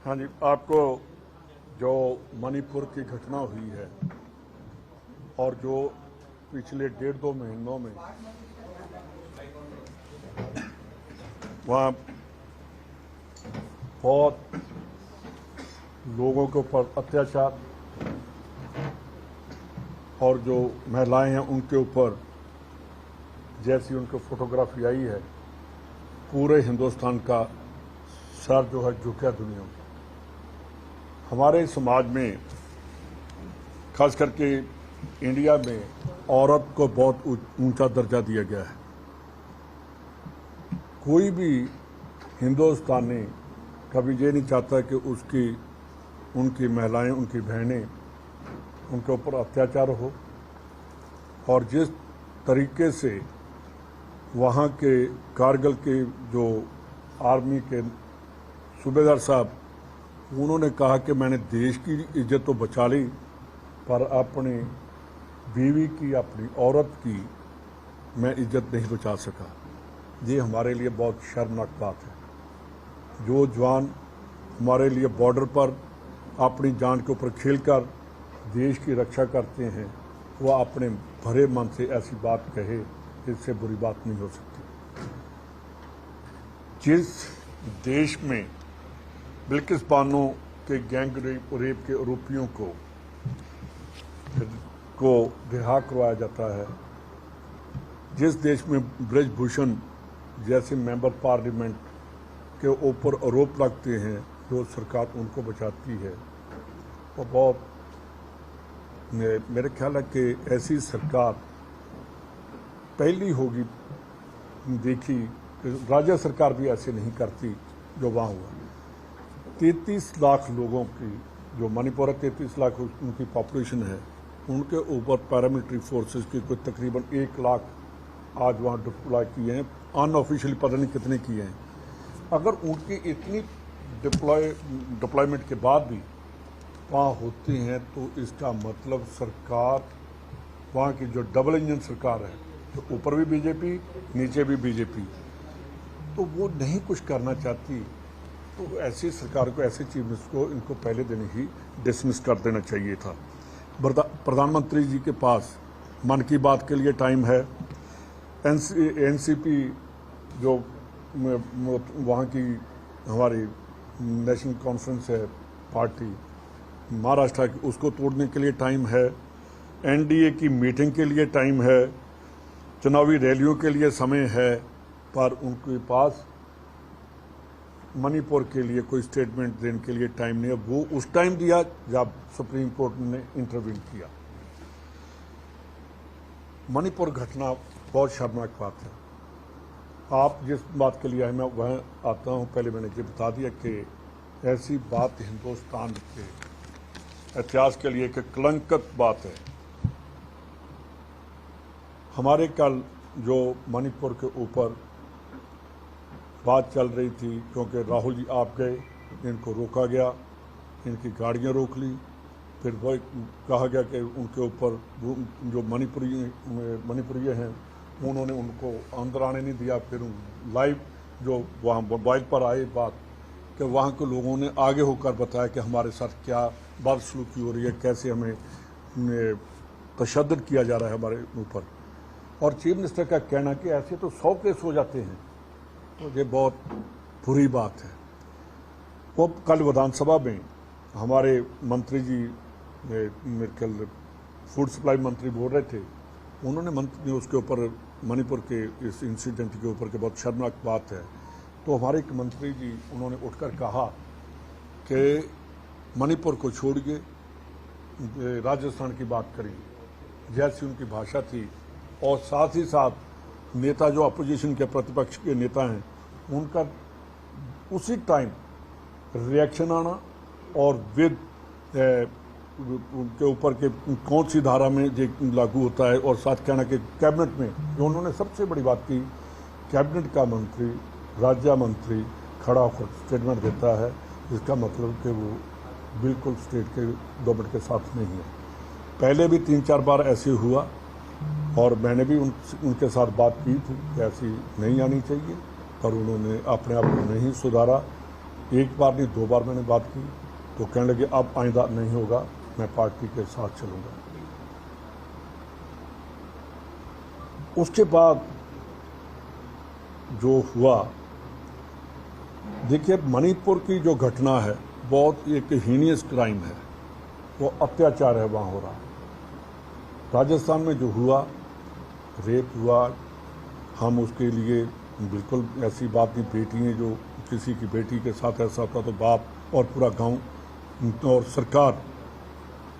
हाँ जी, आपको जो मणिपुर की घटना हुई है और जो पिछले 1.5-2 महीनों में वहाँ बहुत लोगों के ऊपर अत्याचार और जो महिलाएं हैं उनके ऊपर जैसी उनकी फोटोग्राफी आई है, पूरे हिंदुस्तान का सर जो है झुक गया दुनिया में। हमारे समाज में खास करके इंडिया में औरत को बहुत ऊंचा दर्जा दिया गया है। कोई भी हिंदुस्तानी कभी ये नहीं चाहता कि उनकी महिलाएं, उनकी बहनें, उनके ऊपर अत्याचार हो। और जिस तरीके से वहाँ के कारगिल के जो आर्मी के सूबेदार साहब, उन्होंने कहा कि मैंने देश की इज्जत तो बचा ली, पर अपनी बीवी की, अपनी औरत की मैं इज्जत नहीं बचा सका। ये हमारे लिए बहुत शर्मनाक बात है। जो जवान हमारे लिए बॉर्डर पर अपनी जान के ऊपर खेलकर देश की रक्षा करते हैं, वह अपने भरे मन से ऐसी बात कहे, इससे बुरी बात नहीं हो सकती। जिस देश में बिल्किस बानो के गैंग रेप के आरोपियों को रिहा करवाया जाता है, जिस देश में ब्रजभूषण जैसे मेंबर पार्लियामेंट के ऊपर आरोप लगते हैं, जो सरकार उनको बचाती है, वो बहुत मेरे ख्याल है कि ऐसी सरकार पहली होगी देखी। राज्य सरकार भी ऐसे नहीं करती जो वहाँ हुआ। 33 लाख लोगों की जो मणिपुर है, 33 लाख उनकी पॉपुलेशन है, उनके ऊपर पैरामिलिट्री फोर्सेस की कोई तकरीबन 1 लाख आज वहाँ डिप्लॉय किए हैं। अनऑफिशियली पता नहीं कितने किए हैं। अगर उनकी इतनी डिप्लॉयमेंट के बाद भी वहाँ होती हैं, तो इसका मतलब सरकार, वहाँ की जो डबल इंजन सरकार है, तो ऊपर भी बीजेपी, नीचे भी बीजेपी, तो वो नहीं कुछ करना चाहती। तो ऐसी सरकार को, ऐसे चीफ मिनिस्टर को, इनको पहले दिन ही डिसमिस कर देना चाहिए था। प्रधानमंत्री जी के पास मन की बात के लिए टाइम है। एनसीपी जो वहाँ की हमारी नेशनल कॉन्फ्रेंस है पार्टी महाराष्ट्र की, उसको तोड़ने के लिए टाइम है। एनडीए की मीटिंग के लिए टाइम है। चुनावी रैलियों के लिए समय है, पर उनके पास मणिपुर के लिए कोई स्टेटमेंट देने के लिए टाइम नहीं है। वो उस टाइम दिया जब सुप्रीम कोर्ट ने इंटरवीन किया। मणिपुर घटना बहुत शर्मनाक बात है। आप जिस बात के लिए आए, मैं वह आता हूँ। पहले मैंने ये बता दिया कि ऐसी बात हिंदुस्तान के इतिहास के लिए एक कलंकित बात है। हमारे कल जो मणिपुर के ऊपर बात चल रही थी, क्योंकि राहुल जी आप गए, इनको रोका गया, इनकी गाड़ियां रोक ली, फिर वह कहा गया कि उनके ऊपर जो मणिपुरी हैं, उन्होंने उनको अंदर आने नहीं दिया। फिर लाइव जो वहाँ मोबाइल पर आई बात कि वहाँ के लोगों ने आगे होकर बताया कि हमारे साथ क्या बदसलूकी हो रही है, कैसे हमें तशद्दुद किया जा रहा है हमारे ऊपर। और चीफ मिनिस्टर का कहना कि ऐसे तो 100 केस हो जाते हैं, तो ये बहुत बुरी बात है। वो कल विधानसभा में हमारे मंत्री जी, मेरे ख्याल फूड सप्लाई मंत्री बोल रहे थे, उन्होंने मंत्री उसके ऊपर मणिपुर के इस इंसिडेंट के ऊपर के बहुत शर्मनाक बात है। तो हमारे एक मंत्री जी, उन्होंने उठकर कहा कि मणिपुर को छोड़िए, राजस्थान की बात करिए, जैसी उनकी भाषा थी। और साथ ही साथ नेता जो अपोजिशन के, प्रतिपक्ष के नेता हैं, उनका उसी टाइम रिएक्शन आना और विद उनके ऊपर के कौन सी धारा में ये लागू होता है, और साथ कहना कि कैबिनेट में जो उन्होंने सबसे बड़ी बात की, कैबिनेट का मंत्री, राज्य मंत्री खड़ा होकर स्टेटमेंट देता है, इसका मतलब कि वो बिल्कुल स्टेट के गवर्नमेंट के साथ नहीं है। पहले भी 3-4 बार ऐसे हुआ, और मैंने भी उनके साथ बात की थी कि ऐसी नहीं आनी चाहिए, पर उन्होंने अपने आप को नहीं सुधारा। एक बार नहीं 2 बार मैंने बात की तो कहने लगे अब आइंदा नहीं होगा, मैं पार्टी के साथ चलूंगा। उसके बाद जो हुआ, देखिए मणिपुर की जो घटना है बहुत एक हीनियस क्राइम है, वो अत्याचार है वहाँ हो रहा। राजस्थान में जो हुआ, रेप हुआ, हम उसके लिए बिल्कुल ऐसी बात नहीं, बेटी है जो किसी की बेटी के साथ ऐसा होता तो बाप और पूरा गांव और सरकार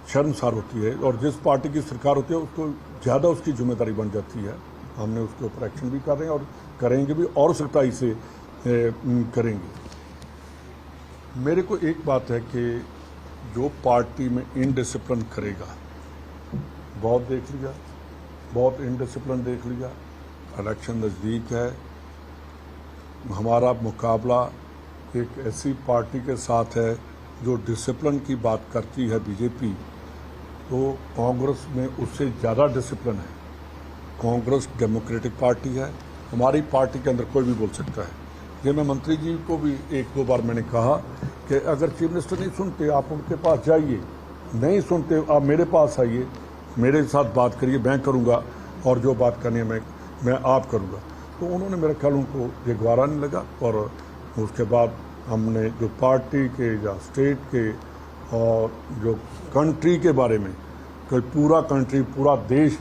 शर्मसार होती है, और जिस पार्टी की सरकार होती है उसको ज़्यादा उसकी जिम्मेदारी बन जाती है। हमने उसके ऊपर एक्शन भी कर रहे हैं और करेंगे भी, और सख्ताई से करेंगे। मेरे को एक बात है कि जो पार्टी में इनडिसिप्लिन करेगा, बहुत देख लिया, बहुत इनडिसिप्लिन देख लिया। इलेक्शन नज़दीक है, हमारा मुकाबला एक ऐसी पार्टी के साथ है जो डिसिप्लिन की बात करती है बीजेपी, तो कांग्रेस में उससे ज़्यादा डिसिप्लिन है। कांग्रेस डेमोक्रेटिक पार्टी है, हमारी पार्टी के अंदर कोई भी बोल सकता है। ये मैं मंत्री जी को भी 1-2 बार मैंने कहा कि अगर चीफ मिनिस्टर नहीं सुनते आप उनके पास जाइए, नहीं सुनते आप मेरे पास आइए, मेरे साथ बात करिए, मैं करूँगा, और जो बात करनी है मैं आप करूँगा। तो उन्होंने मेरे ख्याल उनको ये गवारा नहीं लगा, और उसके बाद हमने जो पार्टी के या स्टेट के और जो कंट्री के बारे में, कोई पूरा कंट्री, पूरा देश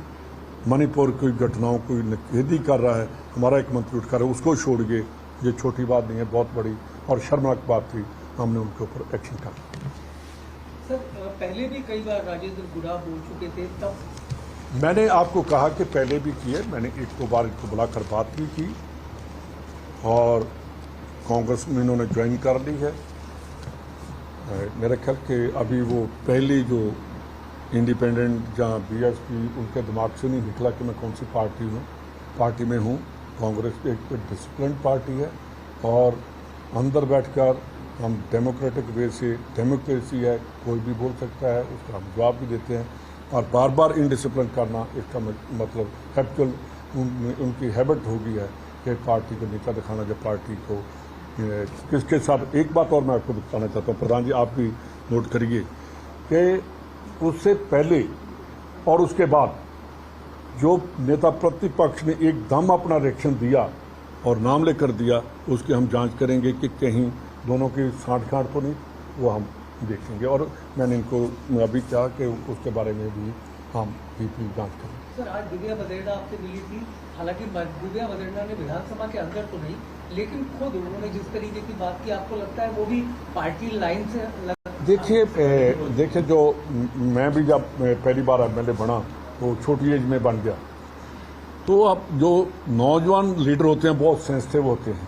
मणिपुर की घटनाओं को निषेधी कर रहा है, हमारा एक मंत्री उठ कर उसको छोड़िए, ये छोटी बात नहीं है, बहुत बड़ी और शर्मनाक बात थी, हमने उनके ऊपर एक्शन करा। सर पहले भी कई बार राजेंद्र गुड़ा बोल चुके थे, तब मैंने आपको कहा कि पहले भी किए, मैंने 1-2 बार इनको बुलाकर बात भी की, और कांग्रेस में इन्होंने ज्वाइन कर ली है। मेरे ख्याल के अभी वो पहली जो इंडिपेंडेंट जहाँ बीएसपी, उनके दिमाग से नहीं निकला कि मैं कौन सी पार्टी में हूँ। कांग्रेस एक डिसिप्लिन पार्टी है, और अंदर बैठकर हम डेमोक्रेटिक वे से, डेमोक्रेसी है, कोई भी बोल सकता है, उसका हम जवाब भी देते हैं। और बार बार इनडिसिप्लिन करना, इसका मतलब हैबिचुअल उनकी हैबिट हो गई है कि पार्टी को नीचा दिखाना, जब पार्टी को किसके साथ। एक बात और मैं आपको बताना चाहता हूँ, प्रधान जी आप भी नोट करिए कि उससे पहले और उसके बाद जो नेता प्रतिपक्ष ने एकदम अपना रिएक्शन दिया और नाम लेकर दिया, उसकी हम जांच करेंगे कि कहीं दोनों की साँठ-गाँठ तो नहीं, वो हम देखेंगे। और मैंने इनको अभी कहा कि उसके बारे में भी हम डीपली जांच करें। सर आज दिव्या मदेरणा आपसे मिली थी, हालांकि दिव्या मदेरणा ने विधानसभा के अंदर तो नहीं, लेकिन खुद उन्होंने जिस तरीके की बात की, आपको लगता है वो भी पार्टी लाइन से? देखिए जो मैं भी जब पहली बार एमएलए बना तो छोटी एज में बन गया, तो अब जो नौजवान लीडर होते हैं बहुत सेंसिटिव होते हैं,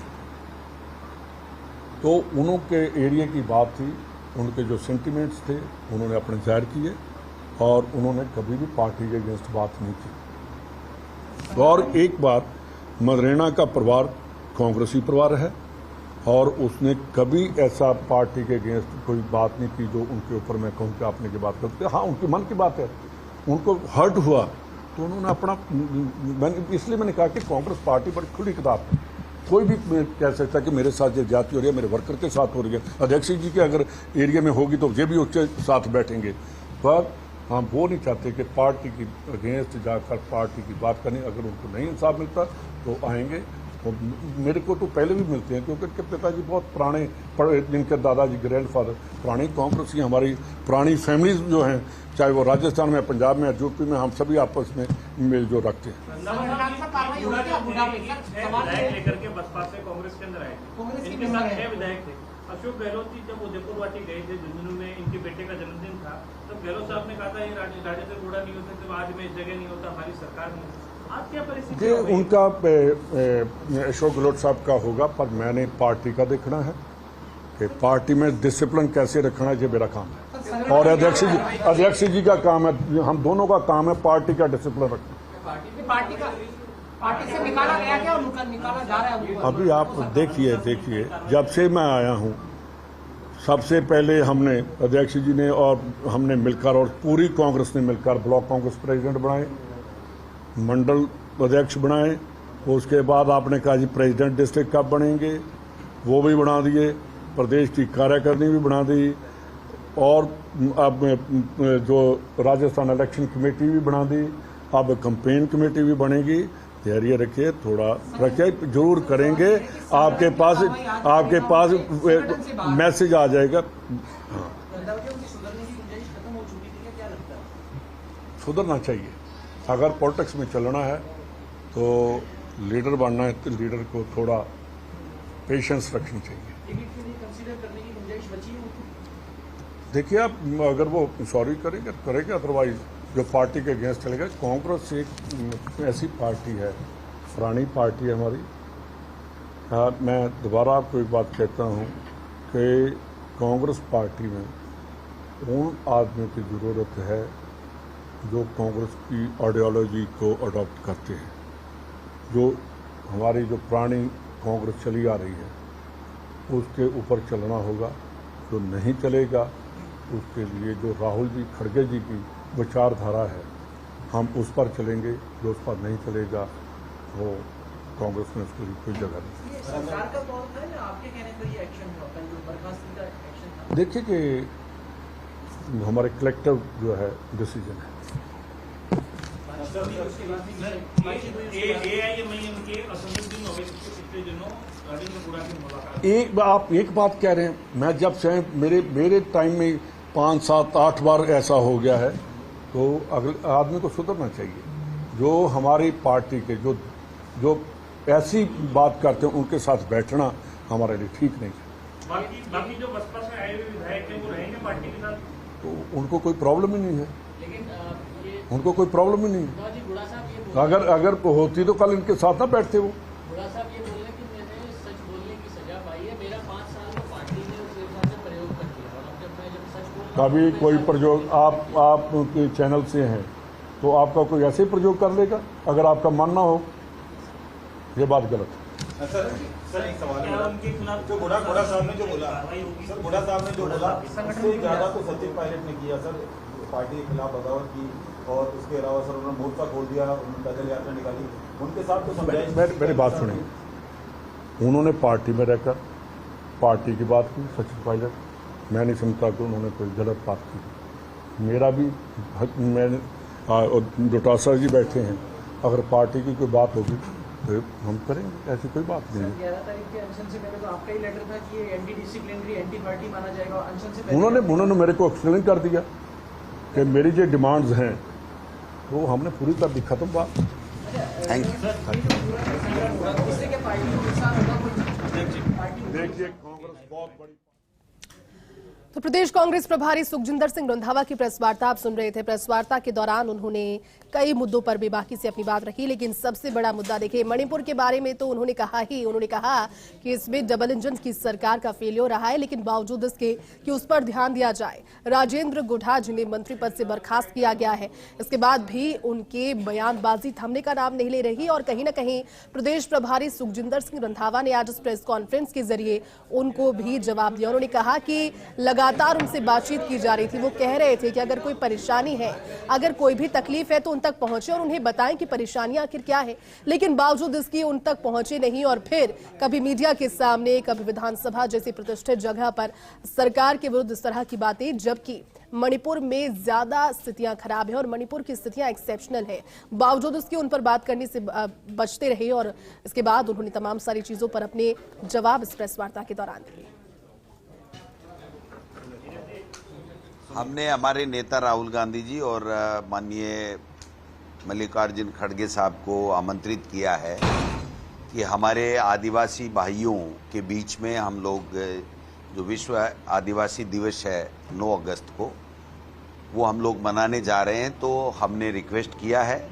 तो उनके एरिया की बात थी, उनके जो सेंटिमेंट्स थे उन्होंने अपने जाहिर किए, और उन्होंने कभी भी पार्टी के अगेंस्ट बात नहीं की। और एक बात, मदेरणा का परिवार कांग्रेसी परिवार है, और उसने कभी ऐसा पार्टी के अगेंस्ट कोई बात नहीं की जो उनके ऊपर मैं कहूँ कि आपने की बात करते। हाँ, उनके मन की बात है, उनको हर्ट हुआ तो उन्होंने अपना, इसलिए मैंने कहा कि कांग्रेस पार्टी बड़ी खुली किताब है, कोई भी कह सकता है कि मेरे साथ ये जाति हो रही है, मेरे वर्कर के साथ हो रही है, अध्यक्ष जी के अगर एरिया में होगी तो ये भी उसके साथ बैठेंगे। पर हम वो नहीं चाहते कि पार्टी की अगेंस्ट जाकर पार्टी की बात करनी। अगर उनको नहीं इंसाफ मिलता तो आएंगे, और मेरे को तो पहले भी मिलते हैं, क्योंकि उनके पिताजी बहुत पुराने, जिनके दादाजी ग्रैंडफादर पुरानी कांग्रेसी, हमारी पुरानी फैमिलीज जो हैं, चाहे वो राजस्थान में, पंजाब में, यूपी में, हम सभी आपस में मेल जो रखते हैं। लेकर के बसपा से कांग्रेस के अंदर आए, इनके साथ 6 विधायक थे। अशोक गहलोत जी जब उदयपुर वाटी गए थे, जिन्होंने इनके बेटे का जन्मदिन था, तब गहलोत साहब ने कहा था ये राजेंद्र गुड़ा नहीं होते, तो आज में इस जगह नहीं होता, हमारी सरकार नहीं। आज क्या परिस्थिति है? उनका अशोक गहलोत साहब का होगा, पर मैंने पार्टी का देखना है कि पार्टी में डिसिप्लिन कैसे रखना है, ये मेरा काम है, और अध्यक्ष जी का काम है, हम दोनों का काम है पार्टी का डिसिप्लिन रखना। पार्टी से निकाला गया क्या और निकाला जा रहा है? अभी आप देखिए जब से मैं आया हूं, सबसे पहले हमने, अध्यक्ष जी ने और हमने मिलकर, और पूरी कांग्रेस ने मिलकर ब्लॉक कांग्रेस प्रेसिडेंट बनाए, मंडल अध्यक्ष बनाए, उसके बाद आपने कहा जी प्रेसिडेंट डिस्ट्रिक्ट कब बनेंगे, वो भी बना दिए, प्रदेश की कार्यकारिणी भी बना दी और अब जो राजस्थान इलेक्शन कमेटी भी बना दी, अब कैंपेन कमेटी भी बनेगी। धैर्य रखिए, थोड़ा रखिए, जरूर करेंगे। आपके पास मैसेज आ जाएगा। हाँ, सुधरना चाहिए। अगर पॉलिटिक्स में चलना है तो लीडर बनना है तो लीडर को थोड़ा पेशेंस रखनी चाहिए। देखिए, आप अगर वो सॉरी करेंगे अदरवाइज जो पार्टी के अगेंस्ट चलेगा। कांग्रेस एक ऐसी पार्टी है, पुरानी पार्टी है हमारी। मैं दोबारा आपको एक बात कहता हूँ कि कांग्रेस पार्टी में उन आदमियों की ज़रूरत है जो कांग्रेस की आइडियोलॉजी को अडॉप्ट करते हैं। जो हमारी जो पुरानी कांग्रेस चली आ रही है उसके ऊपर चलना होगा। जो नहीं चलेगा उसके लिए जो राहुल जी खड़गे जी की विचारधारा है हम उस पर चलेंगे। जो उस पर नहीं चलेगा वो कांग्रेस में उसके लिए कोई जगह नहीं। सरकार का कौन था या आपके कहने पर ये एक्शन हुआ था, जो बर्खास्तगी का एक्शन था? देखिए कि हमारे कलेक्टिव जो है डिसीजन है। आप एक बात कह रहे हैं, मैं जब से मेरे टाइम में 5, 7, 8 बार ऐसा हो गया है तो अगले आदमी को सुधरना चाहिए। जो हमारी पार्टी के जो ऐसी बात करते हैं उनके साथ बैठना हमारे लिए ठीक नहीं है। बाकी जो बसपा से आए हुए विधायक हैं वो रहेंगे पार्टी के साथ, तो उनको कोई प्रॉब्लम ही नहीं है। लेकिन उनको कोई प्रॉब्लम ही नहीं है। अगर होती तो कल इनके साथ ना बैठते वो। बुढ़ा साहब ये बोल रहे हैं कि मैंने सच बोलने की सजा पाई है, मेरा 5 साल में पार्टी ने उस हिसाब से प्रयोग कर दिया, और जब सच बोल कभी कोई प्रयोग आप के चैनल से हैं तो आपका कोई ऐसे ही प्रयोग कर लेगा अगर आपका मानना हो। ये बात गलत है। सर एक सवाल है उनके खिलाफ जो बुढ़ा साहब ने जो बोला, सर बुढ़ा साहब ने जो बोला उससे ज्यादा तो सचिन पायलट ने किया सर, पार्टी के खिलाफ बगावत की और उसके अलावा सर उन्होंने मोर्चा खोल दिया, उन्होंने पैदल यात्रा निकाली। उनके साथ तो समझाइए। मेरी बात सुनिए, उन्होंने पार्टी में रहकर पार्टी की बात की सचिन पायलट। मैं नहीं समझता कि उन्होंने कोई गलत बात की। मेरा भी मैं डोटासरा जी बैठे हैं, अगर पार्टी की कोई बात होगी तो हम करेंगे, ऐसी कोई बात नहीं है। 11 तारीख के अनशन से पहले तो आपका ही लेटर था कि ये एंटी डिसिप्लिनरी एंटी पार्टी माना जाएगा, और अनशन से पहले उन्होंने मेरे को एक्सप्लेन कर दिया कि मेरी जो डिमांड्स हैं वो हमने पूरी कर दी, खत्म बात। Thank you. इससे क्या पार्टी को नुकसान होगा? देखिए कांग्रेस बहुत बड़ी। तो प्रदेश कांग्रेस प्रभारी सुखजिंदर सिंह रंधावा की प्रेस वार्ता आप सुन रहे थे। प्रेस वार्ता के दौरान उन्होंने कई मुद्दों पर बेबाकी से अपनी बात रखी, लेकिन सबसे बड़ा मुद्दा देखिए मणिपुर के बारे में तो उन्होंने कहा कि इसमें डबल इंजन की सरकार का फेलियर रहा है, लेकिन बावजूद इसके कि उस पर ध्यान दिया जाए। राजेंद्र गुढ़ा जिन्हें मंत्री पद से बर्खास्त किया गया है, इसके बाद भी उनके बयानबाजी थमने का नाम नहीं ले रही और कहीं ना कहीं प्रदेश प्रभारी सुखजिंदर सिंह रंधावा ने आज इस प्रेस कॉन्फ्रेंस के जरिए उनको भी जवाब दिया। उन्होंने कहा कि लगातार उनसे बातचीत की जा रही थी। वो कह रहे थे कि अगर कोई परेशानी है, अगर कोई भी तकलीफ है तो उन तक पहुंचे और उन्हें बताएं कि परेशानियां आखिर क्या है, लेकिन बावजूद इसकी उन तक पहुंचे नहीं और फिर कभी मीडिया के सामने, कभी विधानसभा जैसी प्रतिष्ठित जगह पर सरकार के विरुद्ध इस तरह की बातें, जबकि मणिपुर में ज्यादा स्थितियां खराब है और मणिपुर की स्थितियां एक्सेप्शनल है, बावजूद उसके उन पर बात करने से बचते रहे और इसके बाद उन्होंने तमाम सारी चीजों पर अपने जवाब इस प्रेस वार्ता के दौरान दिए। हमने हमारे नेता राहुल गांधी जी और माननीय मल्लिकार्जुन खड़गे साहब को आमंत्रित किया है कि हमारे आदिवासी भाइयों के बीच में हम लोग जो विश्व आदिवासी दिवस है 9 अगस्त को, वो हम लोग मनाने जा रहे हैं। तो हमने रिक्वेस्ट किया है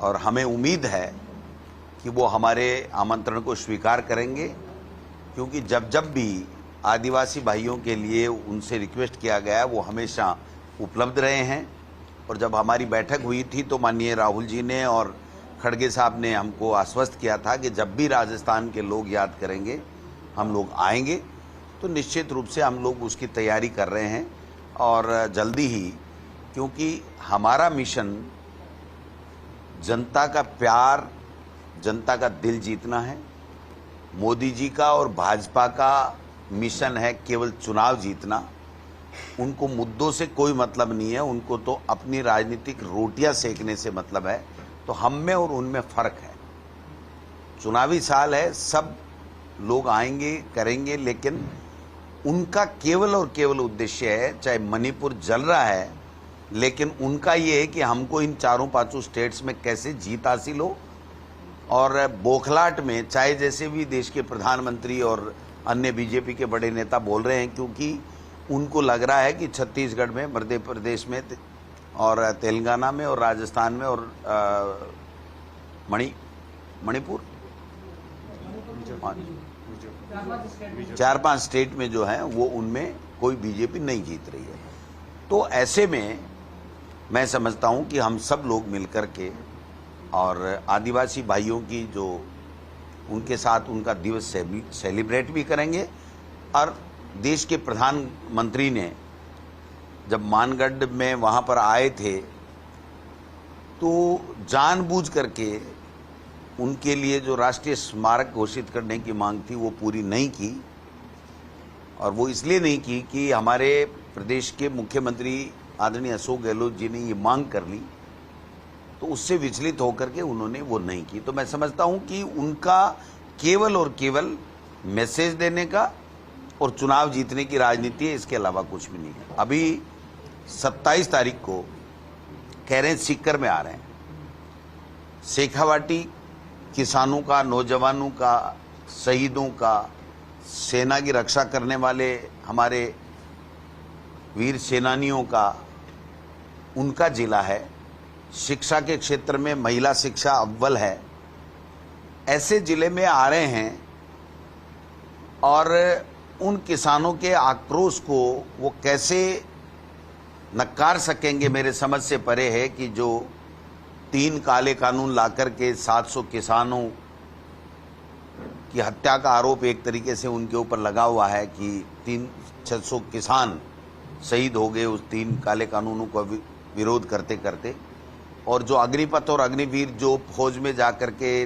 और हमें उम्मीद है कि वो हमारे आमंत्रण को स्वीकार करेंगे, क्योंकि जब भी आदिवासी भाइयों के लिए उनसे रिक्वेस्ट किया गया वो हमेशा उपलब्ध रहे हैं। और जब हमारी बैठक हुई थी तो माननीय राहुल जी ने और खड़गे साहब ने हमको आश्वस्त किया था कि जब भी राजस्थान के लोग याद करेंगे हम लोग आएंगे। तो निश्चित रूप से हम लोग उसकी तैयारी कर रहे हैं और जल्दी ही, क्योंकि हमारा मिशन जनता का प्यार, जनता का दिल जीतना है। मोदी जी का और भाजपा का मिशन है केवल चुनाव जीतना। उनको मुद्दों से कोई मतलब नहीं है, उनको तो अपनी राजनीतिक रोटियां सेकने से मतलब है। तो हम में और उनमें फर्क है। चुनावी साल है, सब लोग आएंगे करेंगे, लेकिन उनका केवल और केवल उद्देश्य है, चाहे मणिपुर जल रहा है, लेकिन उनका ये है कि हमको इन 4-5 स्टेट्स में कैसे जीत हासिल हो। और बौखलाहट में चाहे जैसे भी देश के प्रधानमंत्री और अन्य बीजेपी के बड़े नेता बोल रहे हैं, क्योंकि उनको लग रहा है कि छत्तीसगढ़ में, मध्य प्रदेश में और तेलंगाना में और राजस्थान में और मणिपुर 4-5 स्टेट में जो है वो उनमें कोई बीजेपी नहीं जीत रही है। तो ऐसे में मैं समझता हूं कि हम सब लोग मिलकर के और आदिवासी भाइयों की जो उनके साथ उनका दिवस सेलिब्रेट भी करेंगे। और देश के प्रधानमंत्री ने जब मानगढ़ में वहां पर आए थे तो जानबूझ करके उनके लिए जो राष्ट्रीय स्मारक घोषित करने की मांग थी वो पूरी नहीं की। और वो इसलिए नहीं की कि हमारे प्रदेश के मुख्यमंत्री आदरणीय अशोक गहलोत जी ने ये मांग कर ली, तो उससे विचलित होकर के उन्होंने वो नहीं की। तो मैं समझता हूं कि उनका केवल और केवल मैसेज देने का और चुनाव जीतने की राजनीति है, इसके अलावा कुछ भी नहीं है। अभी 27 तारीख को कह रहे हैं सीकर में आ रहे हैं। शेखावाटी किसानों का, नौजवानों का, शहीदों का, सेना की रक्षा करने वाले हमारे वीर सेनानियों का, उनका जिला है। शिक्षा के क्षेत्र में महिला शिक्षा अव्वल है। ऐसे जिले में आ रहे हैं और उन किसानों के आक्रोश को वो कैसे नकार सकेंगे, मेरे समझ से परे है कि जो 3 काले कानून लाकर के 700 किसानों की हत्या का आरोप एक तरीके से उनके ऊपर लगा हुआ है कि 600 किसान शहीद हो गए उस 3 काले कानूनों का विरोध करते करते। और जो अग्निपथ और अग्निवीर जो फौज में जाकर के